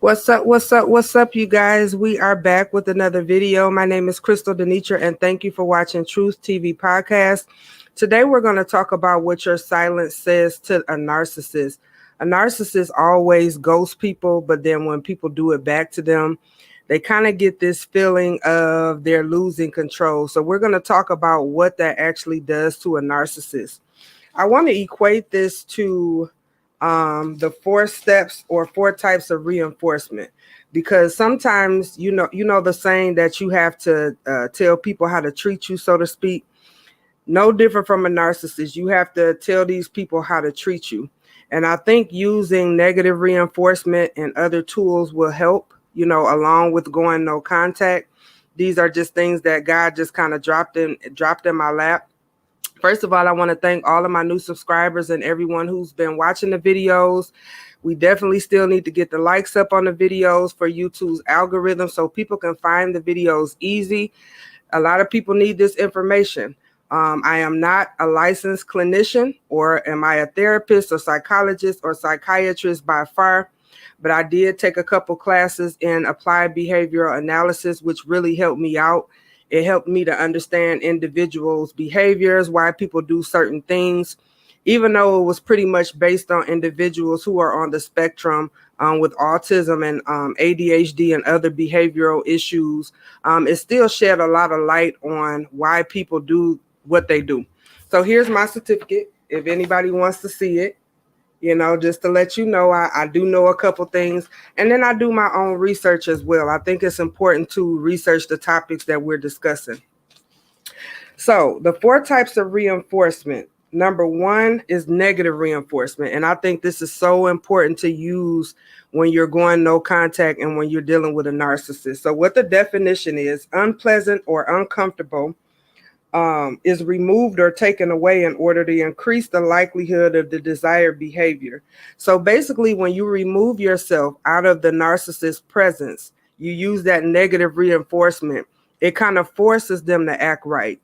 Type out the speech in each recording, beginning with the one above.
What's up? What's up? What's up, you guys? We are back with another video. My name is Crystal Denitra, and thank you for watching Truth TV Podcast. Today, we're going to talk about what your silence says to a narcissist. A narcissist always ghosts people, but then when people do it back to them, they kind of get this feeling of they're losing control. So, we're going to talk about what that actually does to a narcissist. I want to equate this to the four steps or four types of reinforcement, because sometimes you know the saying that you have to tell people how to treat you, so to speak. No different from a narcissist. You have to tell these people how to treat you, and I think using negative reinforcement and other tools will help, along with going no contact. These are just things that God just kind of dropped in my lap. First of all, I want to thank all of my new subscribers and everyone who's been watching the videos. We definitely still need to get the likes up on the videos for YouTube's algorithm so people can find the videos easy. A lot of people need this information. I am not a licensed clinician, or am I a therapist or psychologist or psychiatrist by far, but I did take a couple classes in applied behavioral analysis, which really helped me out. It helped me to understand individuals' behaviors, why people do certain things, even though it was pretty much based on individuals who are on the spectrum with autism and ADHD and other behavioral issues. It still shed a lot of light on why people do what they do. So here's my certificate, if anybody wants to see it. Just to let you know, I do know a couple things, and then I do my own research as well. I think it's important to research the topics that we're discussing. So the four types of reinforcement. Number one is negative reinforcement, and I think this is so important to use when you're going no contact and when you're dealing with a narcissist. So what the definition is: unpleasant or uncomfortable is removed or taken away in order to increase the likelihood of the desired behavior. So basically, when you remove yourself out of the narcissist's presence, you use that negative reinforcement. It kind of forces them to act right.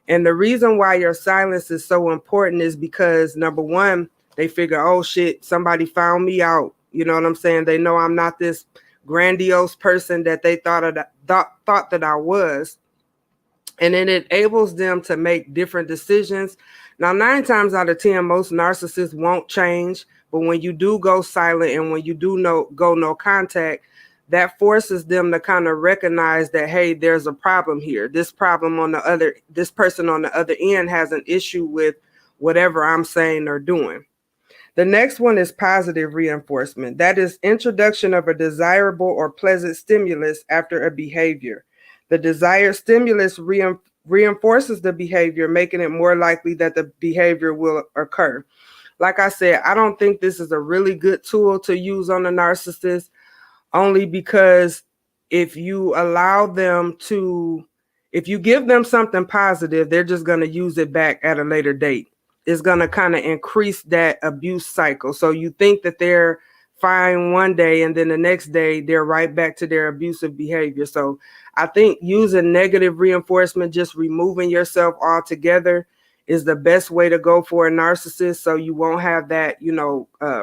And the reason why your silence is so important is because, number one, they figure, oh shit, somebody found me out. You know what I'm saying? They know I'm not this grandiose person that they thought that I was. And it enables them to make different decisions. Now, 9 times out of 10, most narcissists won't change. But when you do go silent and when you do go no contact, that forces them to kind of recognize that, hey, there's a problem here. This person on the other end has an issue with whatever I'm saying or doing. The next one is positive reinforcement. That is introduction of a desirable or pleasant stimulus after a behavior. The desired stimulus reinforces the behavior, making it more likely that the behavior will occur. Like I said, I don't think this is a really good tool to use on a narcissist, only because if you give them something positive, they're just going to use it back at a later date. It's going to kind of increase that abuse cycle. So you think that they're fine one day, and then the next day they're right back to their abusive behavior. So I think using negative reinforcement, just removing yourself altogether, is the best way to go for a narcissist, so you won't have that,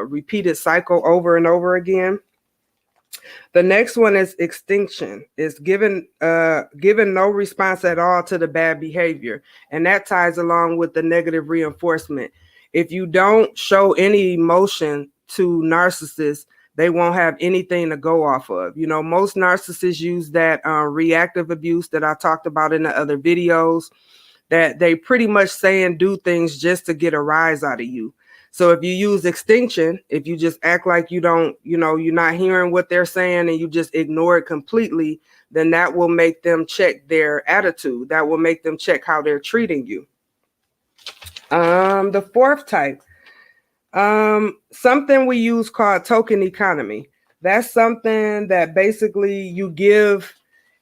repeated cycle over and over again. The next one is extinction. It's given no response at all to the bad behavior, and that ties along with the negative reinforcement. If you don't show any emotion to narcissists, they won't have anything to go off of. Most narcissists use that reactive abuse that I talked about in the other videos, that they pretty much say and do things just to get a rise out of you. So if you use extinction, if you just act like you don't, you're not hearing what they're saying and you just ignore it completely, then that will make them check their attitude. That will make them check how they're treating you. The fourth type, something we use called token economy. That's something that basically you give.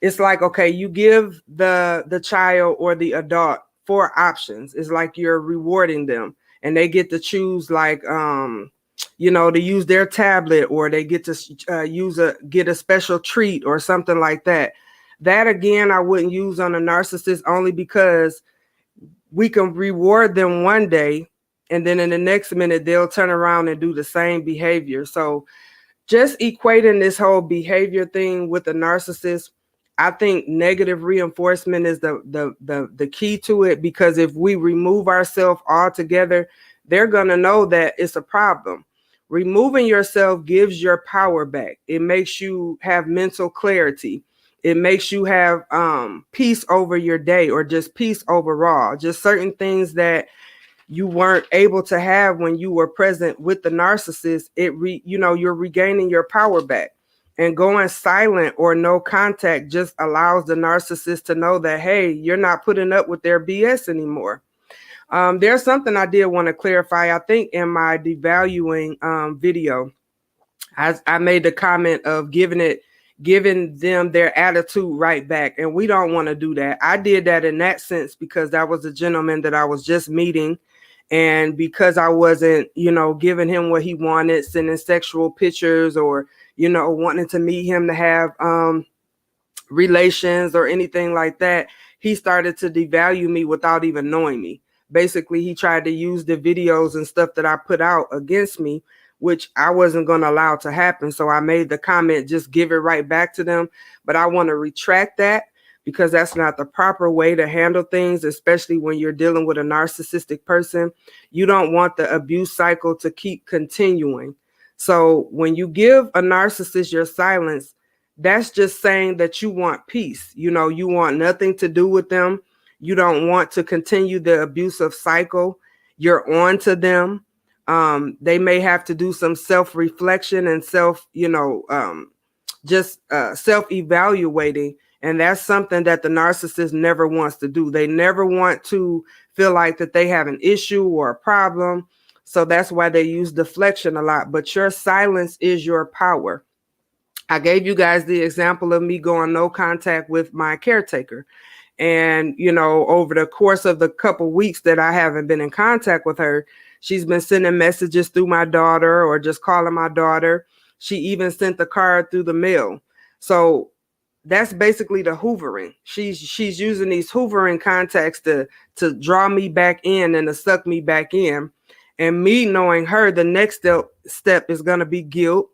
It's like, okay, you give the child or the adult 4 options. It's like you're rewarding them, and they get to choose, like, to use their tablet, or they get to get a special treat or something like that. That, again, I wouldn't use on a narcissist, only because we can reward them one day, and then in the next minute they'll turn around and do the same behavior. So just equating this whole behavior thing with a narcissist, I think negative reinforcement is the key to it, because if we remove ourselves altogether, they're gonna know that it's a problem. Removing yourself gives your power back. It makes you have mental clarity. It makes you have peace over your day, or just peace overall. Just certain things that you weren't able to have when you were present with the narcissist. You're regaining your power back. And going silent or no contact just allows the narcissist to know that, hey, you're not putting up with their BS anymore. There's something I did want to clarify. I think in my devaluing video, I made the comment of giving them their attitude right back. And we don't want to do that. I did that in that sense because that was a gentleman that I was just meeting. And because I wasn't, giving him what he wanted, sending sexual pictures, or, wanting to meet him to have relations or anything like that, he started to devalue me without even knowing me. Basically, he tried to use the videos and stuff that I put out against me, which I wasn't going to allow to happen. So I made the comment, just give it right back to them. But I want to retract that, because that's not the proper way to handle things, especially when you're dealing with a narcissistic person. You don't want the abuse cycle to keep continuing. So when you give a narcissist your silence, that's just saying that you want peace. You want nothing to do with them. You don't want to continue the abusive cycle. You're on to them. They may have to do some self-reflection and self-evaluating. And that's something that the narcissist never wants to do. They never want to feel like that they have an issue or a problem. So that's why they use deflection a lot. But your silence is your power. I gave you guys the example of me going no contact with my caretaker. And, over the course of the couple weeks that I haven't been in contact with her, she's been sending messages through my daughter or just calling my daughter. She even sent the card through the mail. So that's basically the hoovering. She's using these hoovering contacts to draw me back in and to suck me back in. And me knowing her, the next step is going to be guilt.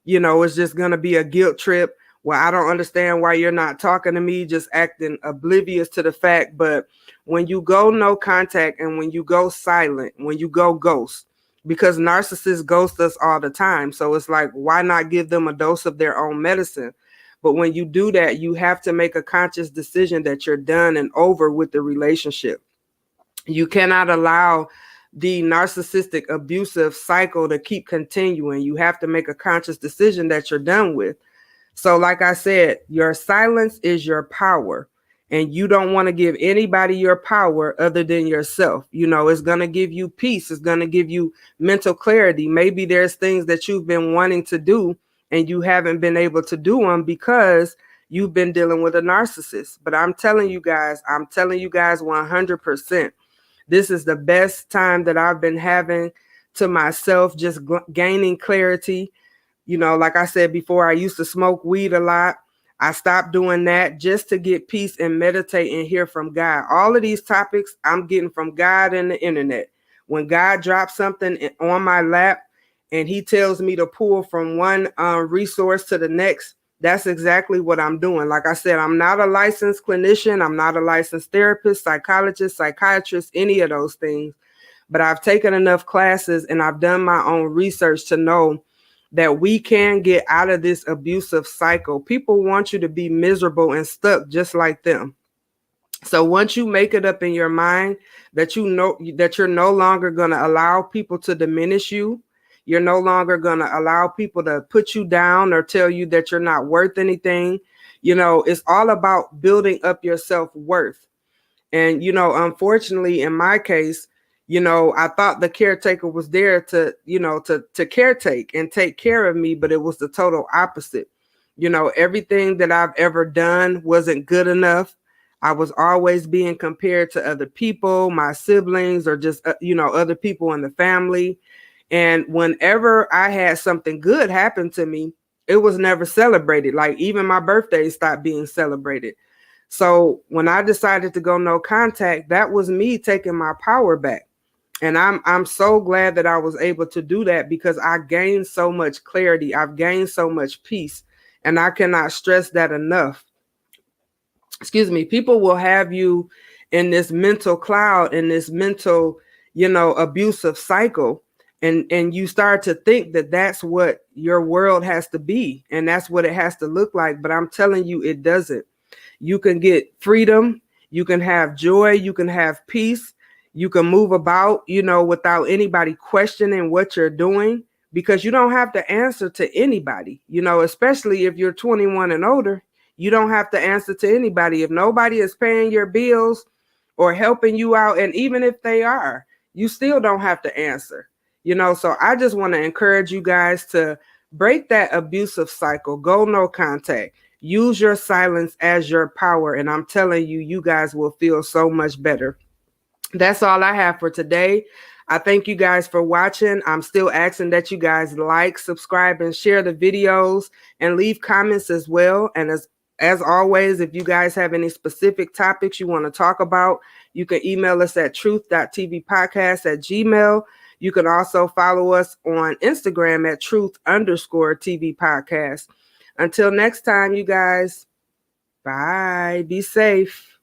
It's just going to be a guilt trip where I don't understand why you're not talking to me, just acting oblivious to the fact. But when you go no contact and when you go silent, when you go ghost, because narcissists ghost us all the time. So it's like, why not give them a dose of their own medicine? But when you do that, you have to make a conscious decision that you're done and over with the relationship. You cannot allow the narcissistic abusive cycle to keep continuing. You have to make a conscious decision that you're done with. So like I said, your silence is your power. And you don't want to give anybody your power other than yourself. It's going to give you peace. It's going to give you mental clarity. Maybe there's things that you've been wanting to do and you haven't been able to do them because you've been dealing with a narcissist. But I'm telling you guys 100%, this is the best time that I've been having to myself, just gaining clarity. Like I said before, I used to smoke weed a lot. I stopped doing that just to get peace and meditate and hear from God. All of these topics I'm getting from God and the internet. When God drops something on my lap and he tells me to pull from one resource to the next, that's exactly what I'm doing. Like I said, I'm not a licensed clinician. I'm not a licensed therapist, psychologist, psychiatrist, any of those things. But I've taken enough classes and I've done my own research to know that we can get out of this abusive cycle. People want you to be miserable and stuck just like them. So once you make it up in your mind that that you're no longer going to allow people to diminish you, you're no longer going to allow people to put you down or tell you that you're not worth anything. It's all about building up your self-worth. And, unfortunately, in my case, I thought the caretaker was there to caretake and take care of me, but it was the total opposite. Everything that I've ever done wasn't good enough. I was always being compared to other people, my siblings, or just, other people in the family. And whenever I had something good happen to me, it was never celebrated. Like even my birthday stopped being celebrated. So when I decided to go no contact, that was me taking my power back. And I'm so glad that I was able to do that, because I gained so much clarity. I've gained so much peace. And I cannot stress that enough. Excuse me. People will have you in this mental cloud, in this mental, abusive cycle. And you start to think that that's what your world has to be, and that's what it has to look like. But I'm telling you, it doesn't. You can get freedom, you can have joy, you can have peace, you can move about, without anybody questioning what you're doing, because you don't have to answer to anybody, especially if you're 21 and older. You don't have to answer to anybody. If nobody is paying your bills or helping you out, and even if they are, you still don't have to answer. So I just want to encourage you guys to break that abusive cycle. Go no contact. Use your silence as your power. And I'm telling you, you guys will feel so much better. That's all I have for today. I thank you guys for watching. I'm still asking that you guys like, subscribe, and share the videos, and leave comments as well. And as always, if you guys have any specific topics you want to talk about, you can email us at truth.tvpodcast@gmail. You can also follow us on Instagram at truth_TV podcast. Until next time, you guys, bye. Be safe.